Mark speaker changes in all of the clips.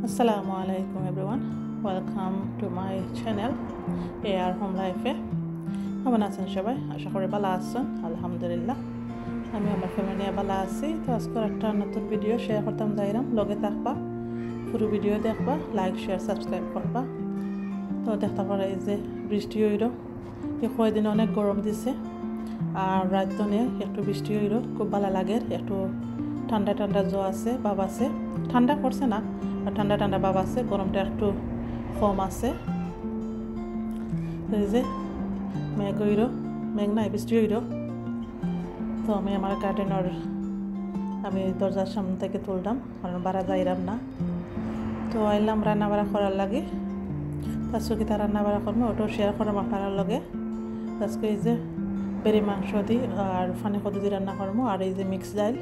Speaker 1: Assalamualaikum everyone, welcome to my channel AR Home Life এ কেমন আছেন সবাই? আশা করি ভালো আছেন। আলহামদুলিল্লাহ আমি আমার ফ্যামিলি নিয়ে ভালো আছি। তো আজকে একটা নতুন ভিডিও শেয়ার করতাম যাইরাম, লগে থাকবা, পুরো ভিডিও দেখবা, লাইক শেয়ার সাবস্ক্রাইব করবা। তো দেখতে পারা এই যে বৃষ্টি হইল, এই কয়দিন অনেক গরম দিছে আর রাত নিয়ে একটু বৃষ্টি হইল, খুব ভালো লাগে। একটু ঠান্ডা ঠান্ডা জো আছে, ভাব আছে, ঠান্ডা পড়ছে না, ঠান্ডা ঠান্ডা ভাব আছে, গরমটা একটু কম আছে। এই যে মেঘ হইল, মেঘ নাই বৃষ্টি হইল। তো আমি আমার গার্ডেনের আমি দরজার সামনে থেকে তুললাম, কারণ বাড়া যাইরাম না। তো আইলাম রান্না বাড়া করার লাগে, আজকে কি তা রান্না বাড়া করবো ওটাও শেয়ার করলাম আপনার লগে। আজকে এই যে বেরি মাংস দিই আর ফানি কদু দিয়ে রান্না করবো, আর এই যে মিক্স ডাল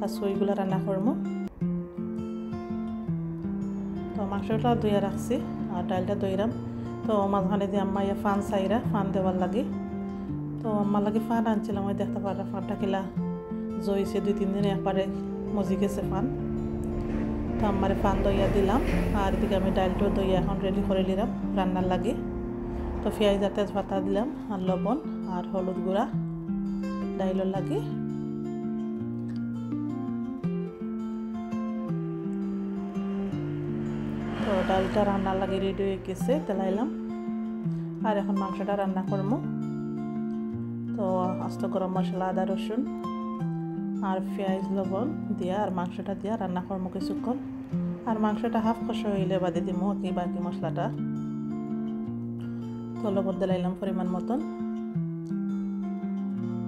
Speaker 1: আজকে ওইগুলো রান্না করবো। তো মাংসটা ধুয়ে রাখছি আর ডালটা দইরাম। তো মাঝখানে দিয়ে আম্মা ইয়ে ফান চাইরা ফান দেওয়ার লাগে। তো আমার লাগে ফান আনছিলাম, ওই দেখতে পারা ফানটা কিলা জইছে, 2-3 দিন একবারে মজি গেছে ফান। তো আমারে ফান দইয়া দিলাম আর এদিকে আমি ডালটাও দইয়া এখন রেডি করে নিলাম রান্নার লাগে। তো পেঁয়াজ আর তেজপাতা দিলাম আর লবণ আর হলুদ গুঁড়া ডাইলের লাগে। তো ডালটা রান্নার লাগে রেডি হয়ে গেছে, তেলাইলাম আর এখন মাংসটা রান্না করবো। তো আস্ত গরম মশলা, আদা রসুন আর পেঁয়াজ লবণ দিয়া আর মাংসটা দিয়া রান্না করবো কিছুক্ষণ। আর মাংসটা হাফ কষা হইলে বাদে দিব বাকি মশলাটা। তো লবণ দিলাইলাম পরিমাণ মতন,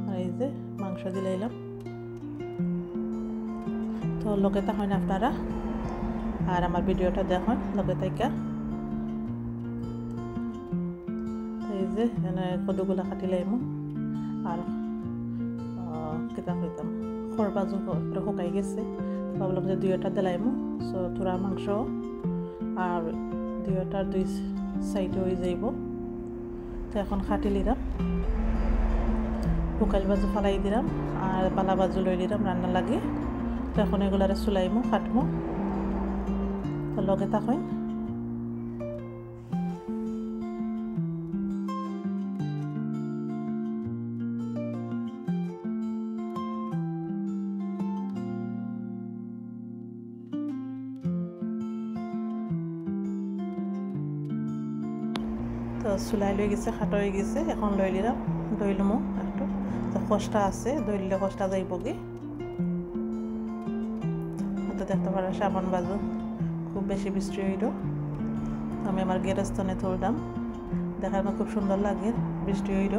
Speaker 1: আর এই যে মাংস দিলাইলাম। তো লগে থাকেন আপনারা আর আমার ভিডিওটা দেখুন লগে থাইকা। এই যে এখানে কদুগুলা কাটিলাইম আর কেটা হইতাম খরবাজু শুকাই গেছে, ভাবলাম যে দুইটা দিলাইম। সো থোড়া মাংস আর দুইটার 2 সাইডে হয়ে যাইব। তো এখন খাটি লিলাম, শুকাইল বাজু ফালাই দিলাম আর বালা বাজু লই দিলাম রান্না লাগে। তো এখন এগুলারে চুলাইমো কাটমো, তো লগে থাকেন। তো চুলাই লই গেছে, খাটো হয়ে গেছে, এখন লই নিলাম, দইলমো একটু। তো কষ্টা আছে, দইলে কষ্টা যাইব কি। তো দেখতে পারা সাবান বাজু খুব বেশি বৃষ্টি হইল। আমি আমার গেরস্থানে তুললাম, দেখার আমার খুব সুন্দর লাগে বৃষ্টি হইল।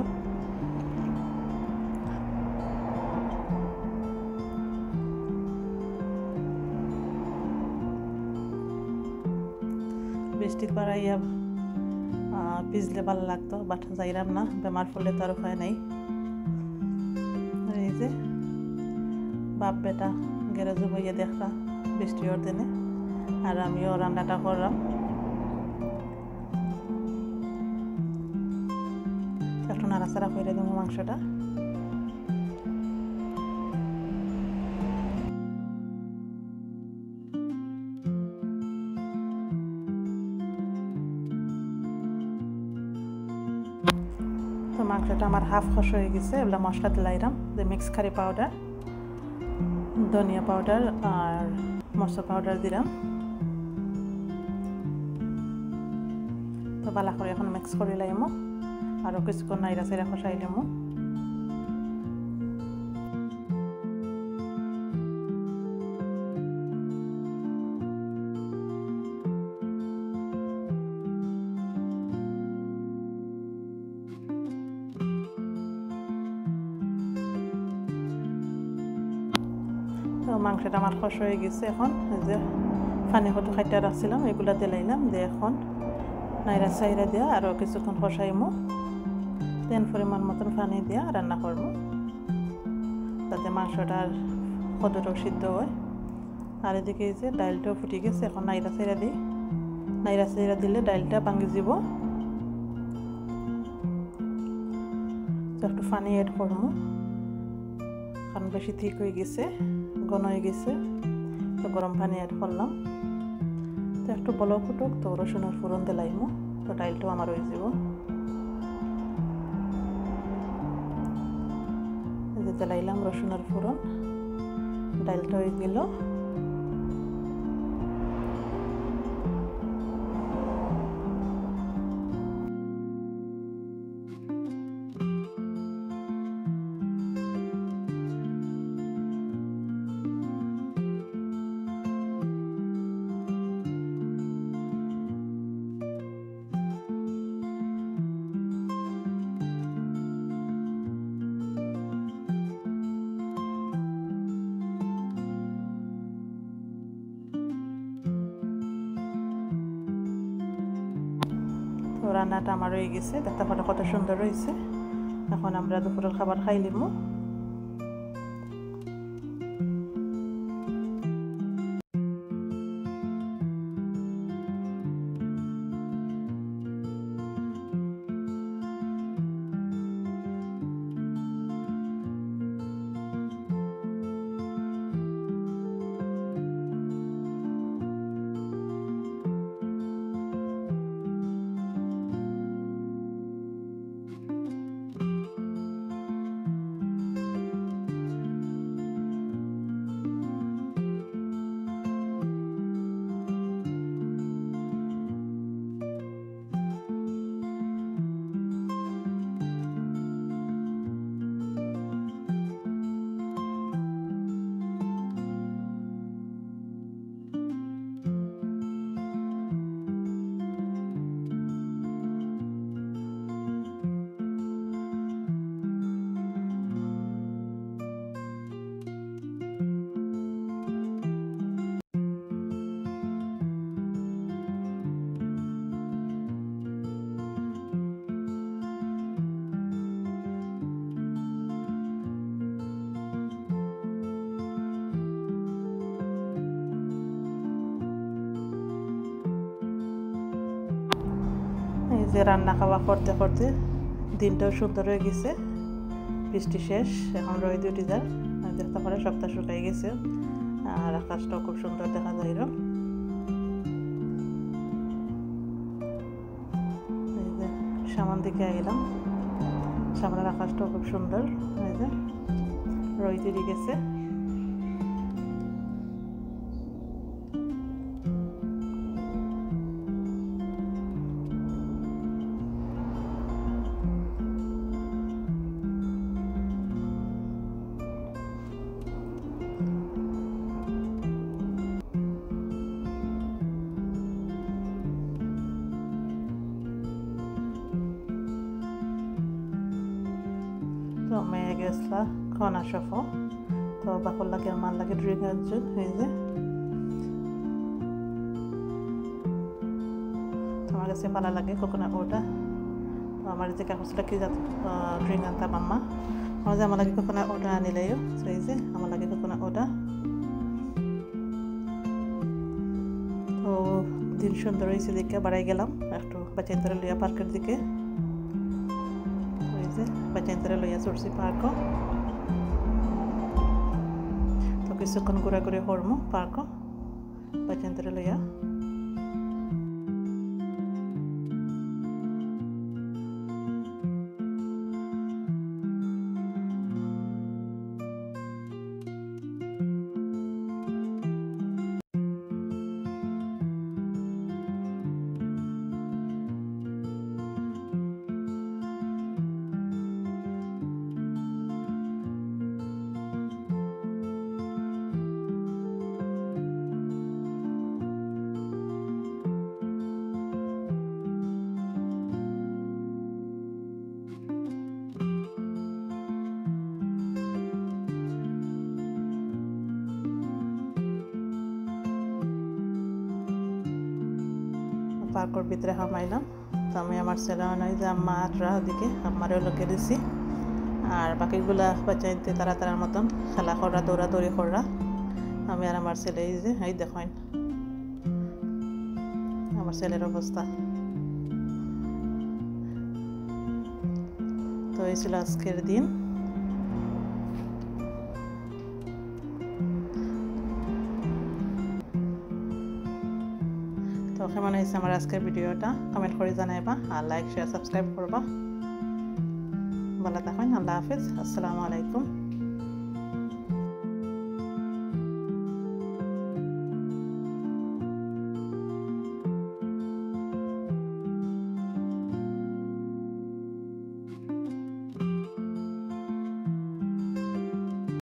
Speaker 1: বৃষ্টির পাড়াইয়া ভিজলে ভালো লাগতো, বাট যাইরাম না, বেমার ফলে তো আর উপায় নাই। এই যে বাপ বেটা গ্যারেজে বইয়ে দেখলাম বৃষ্টি ওর দিনে, আর আমিও রান্নাটা করলাম। একটু নাড়াচাড়া করে দেবো মাংসটা। তো মাংসটা আমার হাফ খস হয়ে গেছে, এগুলো মশলা দিলাইলাম, যে মিক্স কারি পাউডার, ধনিয়া পাউডার আর মশলা পাউডার দিলাম। তো ভালো করে এখন মিক্স করে লাইমো, আরও কিছুক্ষণ নাইরা সাইরা খসাই লিমো। তো মাংসটা আমার খস হয়ে গেছে, এখন যে পানি কত খাইতে রাখছিলাম এগুলা দিলাইলাম, দিয়ে এখন নাইরা সাইরা দিয়া আরও কিছুক্ষণ খসাইমো। দেন পরিমাণ মতন পানি দিয়া রান্না করবো, যাতে মাংসটার কতটাও সিদ্ধ হয়। আর এদিকে যে ডালটাও ফুটে গেছে, এখন নাইরা সাইরা দিই, নাইরা সাইরা দিলে ডালটা ভাঙি যাব। একটু পানি অ্যাড করবো, কারণ বেশি ঠিক হয়ে গেছে, ঘন হয়ে গেছে। তো গরম পানি অ্যাড করলাম, তো একটু বলক ফুটুক তো রসুনের ফোড়ন দিলাইমু তো ডাইলটাও আমার হয়ে যাব এই যে দিলাইলাম রসুনের ফোড়ন ডাইলটা হয়ে গেল তো রান্নাটা আমার হয়ে গেছে দেখতে পারো কত সুন্দর হয়েছে এখন আমরা দুপুরের খাবার খাই লিমু এই যে রান্না খাওয়া করতে করতে দিনটাও সুন্দর হয়ে গেছে বৃষ্টি শেষ এখন রোদ উঠে যায় দেখতে পারে সপ্তাহ শুকাই গেছে আর আকাশটাও খুব সুন্দর দেখা যায় এই যে সামন দিকে আইলাম সামনের আকাশটাও খুব সুন্দর এই যে রোদ উঠে গেছে তো মেয়ে গেছলা খানা সফ তো বাকর লাগে মান লাগে ড্রিঙ্ক আনছেন এই যে আমার কাছে ভালো লাগে কোকোনাট ওটা তো আমার যে কাগজটা কি যাত ড্রিঙ্ক আনতাম আম্মা আমার যে আমার লাগে কোকোনাট ওটা আনিলেও তো এই যে আমার লাগে কোকোনাট ওটা তো দিন সুন্দর হয়েছে দেখে বাড়াই গেলাম একটু বাচ্চাদের লিয়া পার্কের দিকে বাচ্চাদের লইয়া চড়ছি পার্ক তো কিছুক্ষণ ঘোরাঘুরি করবো পার্ক বাচ্চাদের লইয়া পার্কর ভিতরে হামাইলাম তো আমি আমার ছেলে নাই যে আম্মা আটরা দিকে আম্মারও লোকে দিছি আর বাকিগুলা বাচ্চাইতে তারা তারার মতন খেলা করা দৌড়াদৌড়ি করা আমি আর আমার ছেলে এই যে এই দেখেন আমার ছেলের অবস্থা তো এই ছিল আজকের দিন তো কেমন হয়েছে আমার আজকের ভিডিওটা কমেন্ট করে জানাইবা আর লাইক শেয়ার সাবস্ক্রাইব করবা। ভালো থাকুন। আল্লাহ হাফিজ। আসসালামু আলাইকুম।